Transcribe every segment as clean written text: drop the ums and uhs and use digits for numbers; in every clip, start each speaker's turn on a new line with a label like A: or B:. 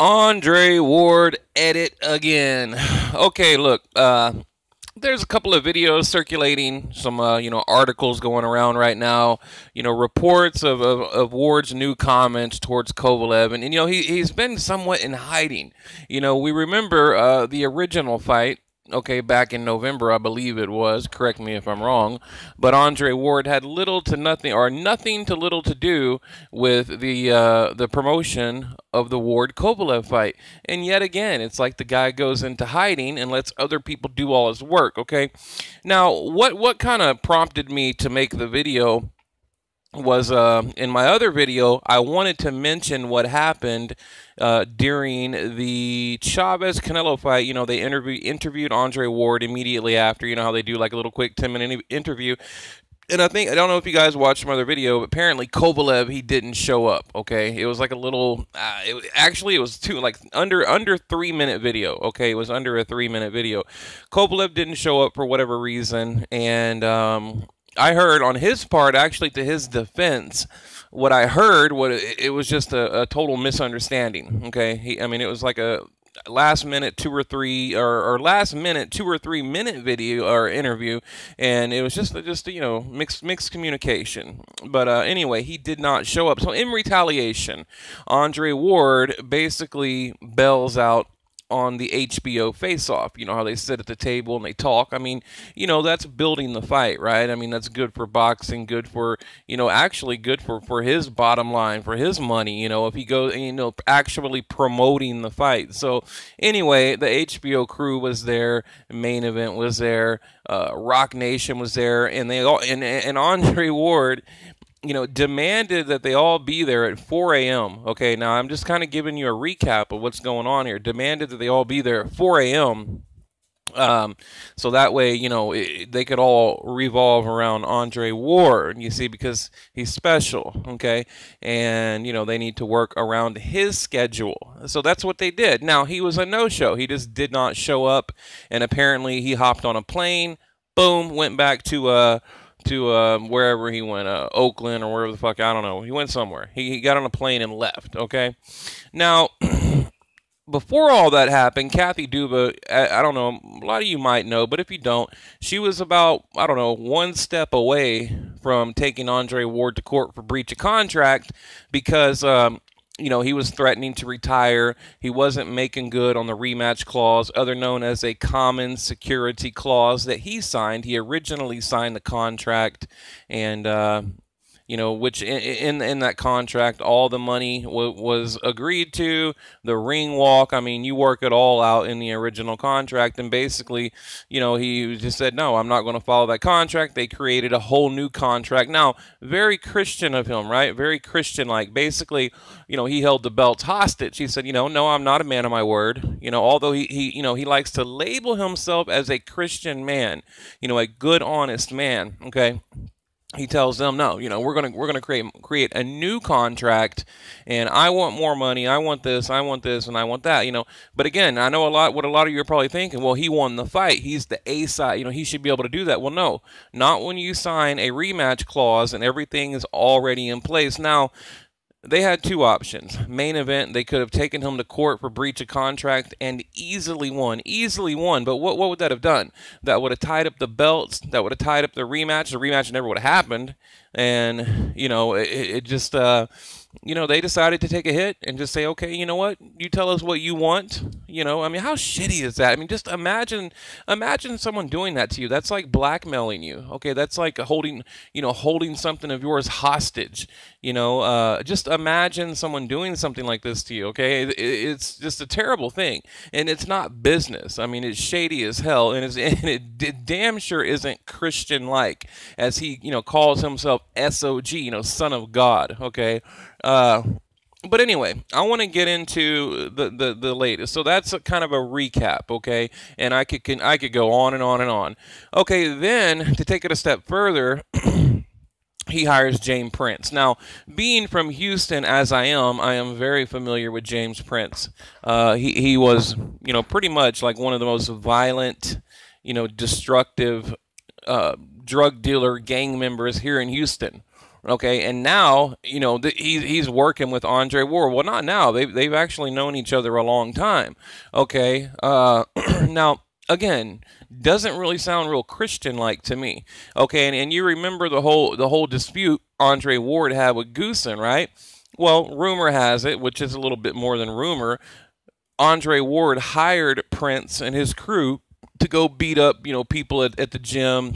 A: Andre Ward edit again. Okay, look, there's a couple of videos circulating, some articles going around right now, reports of Ward's new comments towards Kovalev, and he's been somewhat in hiding. We remember the original fight. Okay, back in November, I believe it was. Correct me if I'm wrong. But Andre Ward had little to nothing, or nothing to little to do with the promotion of the Ward Kovalev fight. And yet again, it's like the guy goes into hiding and lets other people do all his work. Okay, now what kind of prompted me to make the video was in my other video, I wanted to mention what happened during the Chavez-Canelo fight. They interviewed Andre Ward immediately after. You know how they do like a little quick 10-minute interview. And I don't know if you guys watched my other video, but apparently Kovalev, he didn't show up. Okay, it was like a little. It was under 3-minute video. Okay, it was under a 3-minute video. Kovalev didn't show up for whatever reason, and I heard on his part, actually, to his defense, what I heard, it was just a total misunderstanding. Okay, it was like a last minute 2 or 3 minute video or interview, and it was just mixed communication. But anyway, he did not show up. So in retaliation, Andre Ward basically bails out on the HBO face-off. You know how they sit at the table and they talk. That's building the fight, right? That's good for boxing, good for, actually good for his bottom line, for his money, if he goes, actually promoting the fight. So anyway, the HBO crew was there, Main Event was there, Rock Nation was there, and they all, and Andre Ward, demanded that they all be there at 4 a.m. Okay, now I'm just kind of giving you a recap of what's going on here. Demanded that they all be there at 4 a.m. So that way, they could all revolve around Andre Ward, you see, because he's special, okay? And, they need to work around his schedule. So that's what they did. Now, he was a no-show. He just did not show up, and apparently he hopped on a plane, boom, went back to wherever he went, Oakland or wherever the fuck, I don't know. He went somewhere. He got on a plane and left, okay? Now, before all that happened, Kathy Duba, I don't know, a lot of you might know, but if you don't, she was about, I don't know, 1 step away from taking Andre Ward to court for breach of contract because, he was threatening to retire. He wasn't making good on the rematch clause, other known as a common security clause that he signed. He originally signed the contract, and which in that contract, all the money was agreed to. The ring walk, you work it all out in the original contract, and basically, he just said, no, I'm not going to follow that contract. They created a whole new contract. Now, very Christian of him, right? Very Christian-like. Basically, he held the belts hostage. He said, no, I'm not a man of my word. Although he likes to label himself as a Christian man, a good, honest man, okay? He tells them, no, we're gonna create a new contract, and I want more money. I want this, and I want that. But again, I know what a lot of you are probably thinking. Well, he won the fight. He's the A side. He should be able to do that. Well, no, not when you sign a rematch clause and everything is already in place. Now, they had 2 options. Main Event, they could have taken him to court for breach of contract and easily won. But what would that have done? That would have tied up the belts. That would have tied up the rematch. The rematch never would have happened. And, it just, they decided to take a hit and just say, okay, you know what? You tell us what you want. How shitty is that? Just imagine someone doing that to you. That's like blackmailing you. Okay, that's like holding something of yours hostage. Just imagine someone doing something like this to you. Okay, it's just a terrible thing, and it's not business. It's shady as hell, and it damn sure isn't Christian-like, as he calls himself SOG, Son of God. Okay. But anyway, I want to get into the latest. So that's kind of a recap, okay? And I could go on and on and on. Okay, then to take it a step further, he hires James Prince. Now, being from Houston as I am very familiar with James Prince. He was, pretty much like one of the most violent, destructive drug dealer gang members here in Houston. Okay, and now, you know, he's working with Andre Ward. Well, not now. They've actually known each other a long time. Okay, now again, doesn't really sound real Christian like to me. Okay, and you remember the whole dispute Andre Ward had with Goosen, right? Well, rumor has it, which is a little bit more than rumor, Andre Ward hired Prince and his crew to go beat up, you know, people at the gym.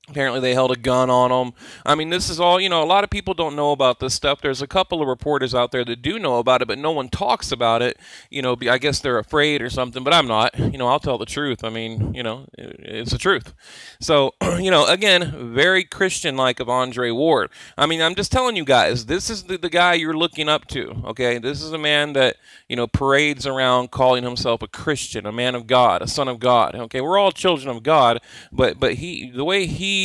A: Apparently, they held a gun on them. I mean, this is all, you know, a lot of people don't know about this stuff. There's a couple of reporters out there that do know about it, but no one talks about it. You know, I guess they're afraid or something, but I'm not. You know, I'll tell the truth. I mean, you know, it's the truth. So, you know, again, very Christian-like of Andre Ward. I mean, I'm just telling you guys, this is the guy you're looking up to, okay? This is a man that, you know, parades around calling himself a Christian, a man of God, a son of God, okay? We're all children of God, but the way he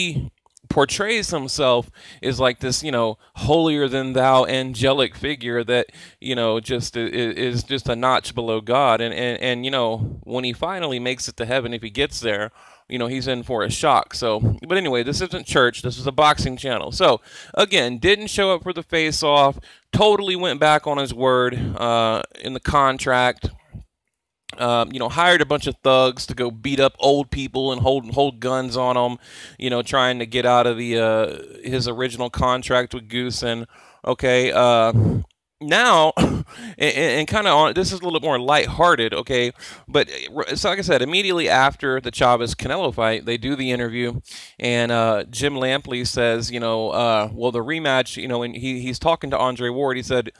A: portrays himself is like this, you know, holier than thou angelic figure that, you know, just is just a notch below God. And you know, when he finally makes it to heaven, if he gets there, you know, he's in for a shock. So, but anyway, this isn't church. This is a boxing channel. So, again, didn't show up for the face-off. Totally went back on his word in the contract. You know, hired a bunch of thugs to go beat up old people and hold guns on them, you know, trying to get out of the his original contract with Goosen. Okay, now, and kind of on, this is a little more lighthearted, okay, but so like I said, immediately after the Chavez-Canelo fight, they do the interview, and Jim Lampley says, you know, well, the rematch, you know, and he's talking to Andre Ward, he said,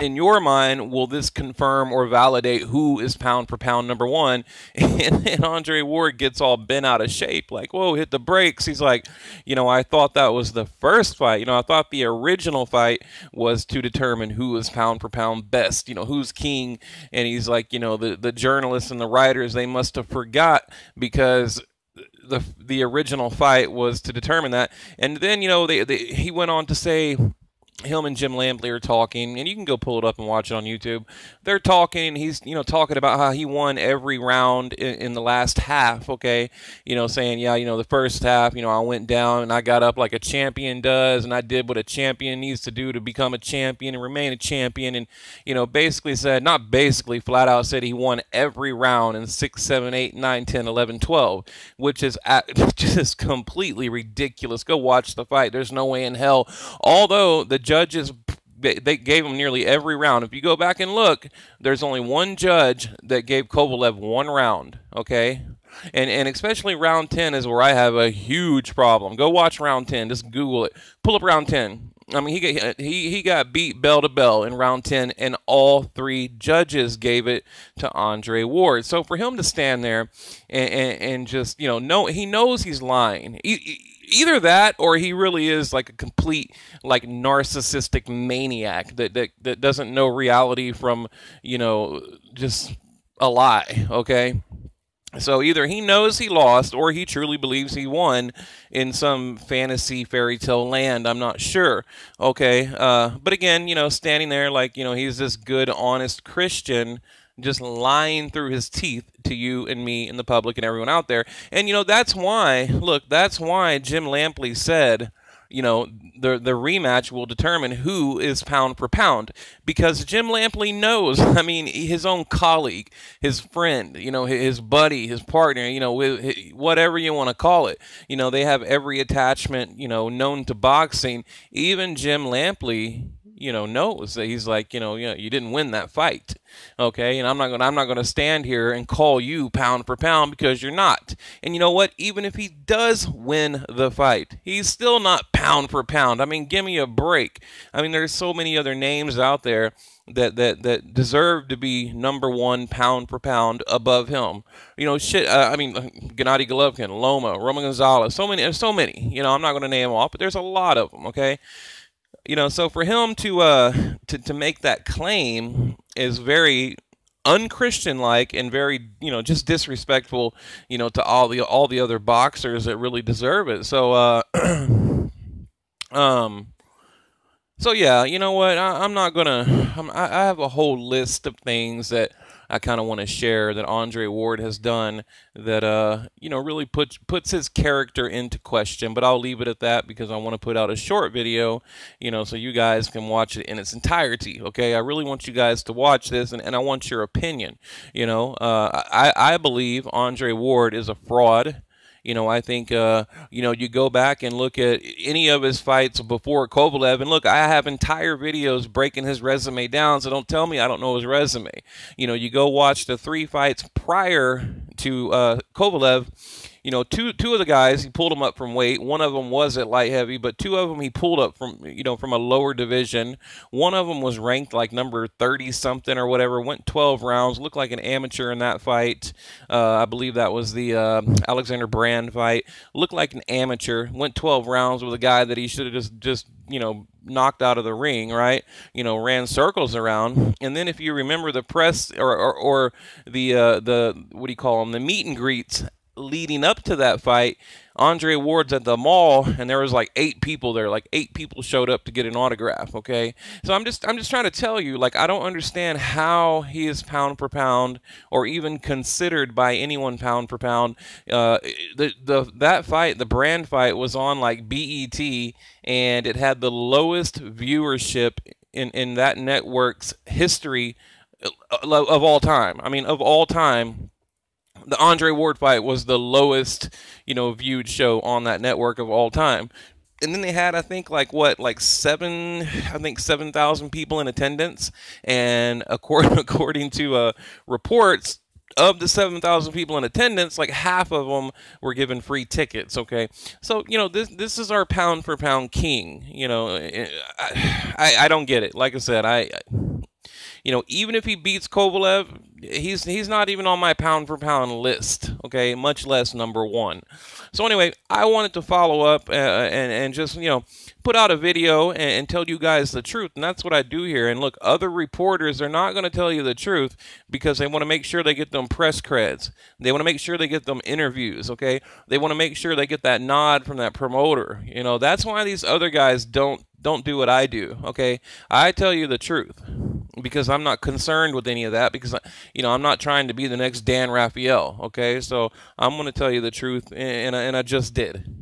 A: in your mind, will this confirm or validate who is pound for pound number one? And Andre Ward gets all bent out of shape, like, whoa, hit the brakes. He's like, you know, I thought that was the first fight. You know, I thought the original fight was to determine who is pound for pound best, you know, who's king. And he's like, you know, the journalists and the writers, they must have forgot because the original fight was to determine that. And then, you know, he went on to say, him and Jim Lampley are talking, and you can go pull it up and watch it on YouTube. They're talking, and he's, you know, talking about how he won every round in the last half, okay? You know, saying, yeah, you know, the first half, you know, I went down and I got up like a champion does, and I did what a champion needs to do to become a champion and remain a champion, and, you know, basically said, not basically, flat out said he won every round in 6, 7, 8, 9, 10, 11, 12, which is just completely ridiculous. Go watch the fight. There's no way in hell. Although the judges, they gave him nearly every round. If you go back and look, there's only one judge that gave Kovalev one round, okay? And especially round 10 is where I have a huge problem. Go watch round 10. Just Google it. Pull up round 10. I mean, he got beat bell to bell in round 10, and all three judges gave it to Andre Ward. So for him to stand there and just, you know, he knows he's lying. Either that, or he really is like a complete, like, narcissistic maniac that doesn't know reality from, you know, just a lie, okay? So either he knows he lost, or he truly believes he won in some fantasy fairy tale land. I'm not sure, okay? But again, you know, standing there like, you know, he's this good, honest Christian, just lying through his teeth to you and me and the public and everyone out there. And, you know, that's why, look, that's why Jim Lampley said, you know, the rematch will determine who is pound for pound, because Jim Lampley knows, I mean, his own colleague, his friend, you know, his buddy, his partner, you know, whatever you want to call it, you know, they have every attachment, you know, known to boxing. Even Jim Lampley, you know, knows that he's like, you know, you didn't win that fight, okay? And I'm not gonna stand here and call you pound for pound, because you're not. And you know what? Even if he does win the fight, he's still not pound for pound. I mean, give me a break. I mean, there's so many other names out there that deserve to be number one pound for pound above him. You know, shit. I mean, Gennady Golovkin, Loma, Roman Gonzalez, so many. You know, I'm not gonna name them all, but there's a lot of them. Okay. You know, so for him to make that claim is very unchristian-like and very, you know, just disrespectful, you know, to all the other boxers that really deserve it. So So yeah, you know what? I'm not gonna. I have a whole list of things that I kind of want to share that Andre Ward has done that really puts his character into question. But I'll leave it at that because I want to put out a short video, so you guys can watch it in its entirety. Okay, I really want you guys to watch this, and I want your opinion. I believe Andre Ward is a fraud. I think, you go back and look at any of his fights before Kovalev, and look, I have entire videos breaking his resume down, so don't tell me I don't know his resume. You go watch the 3 fights prior to Kovalev. Two of the guys, he pulled them up from weight. One of them was at light heavy, but 2 of them he pulled up from a lower division. One of them was ranked like number 30 something or whatever. Went 12 rounds. Looked like an amateur in that fight. I believe that was the Alexander Brand fight. Looked like an amateur. Went 12 rounds with a guy that he should have just knocked out of the ring, right? Ran circles around. And then if you remember the press or the what do you call them? The meet and greets leading up to that fight, Andre Ward's at the mall, and there was like 8 people there. Like 8 people showed up to get an autograph. Okay, so I'm just trying to tell you, like, I don't understand how he is pound for pound, or even considered by anyone pound for pound. That fight, the Brand fight, was on like BET, and it had the lowest viewership in that network's history of all time. I mean, of all time. The Andre Ward fight was the lowest, viewed show on that network of all time. And then they had, I think, like 7,000 people in attendance. And according to reports, of the 7,000 people in attendance, like half of them were given free tickets. Okay, so this is our pound for pound king. I don't get it. Like I said, even if he beats Kovalev, he's not even on my pound for pound list, okay, much less number 1. So anyway, I wanted to follow up and just, put out a video and tell you guys the truth, and that's what I do here. And look, other reporters are not going to tell you the truth because they want to make sure they get them press creds. They want to make sure they get them interviews, okay? They want to make sure they get that nod from that promoter. That's why these other guys don't do what I do, okay? I tell you the truth because I'm not concerned with any of that because, I'm not trying to be the next Dan Raphael, okay? So I'm going to tell you the truth, and I just did.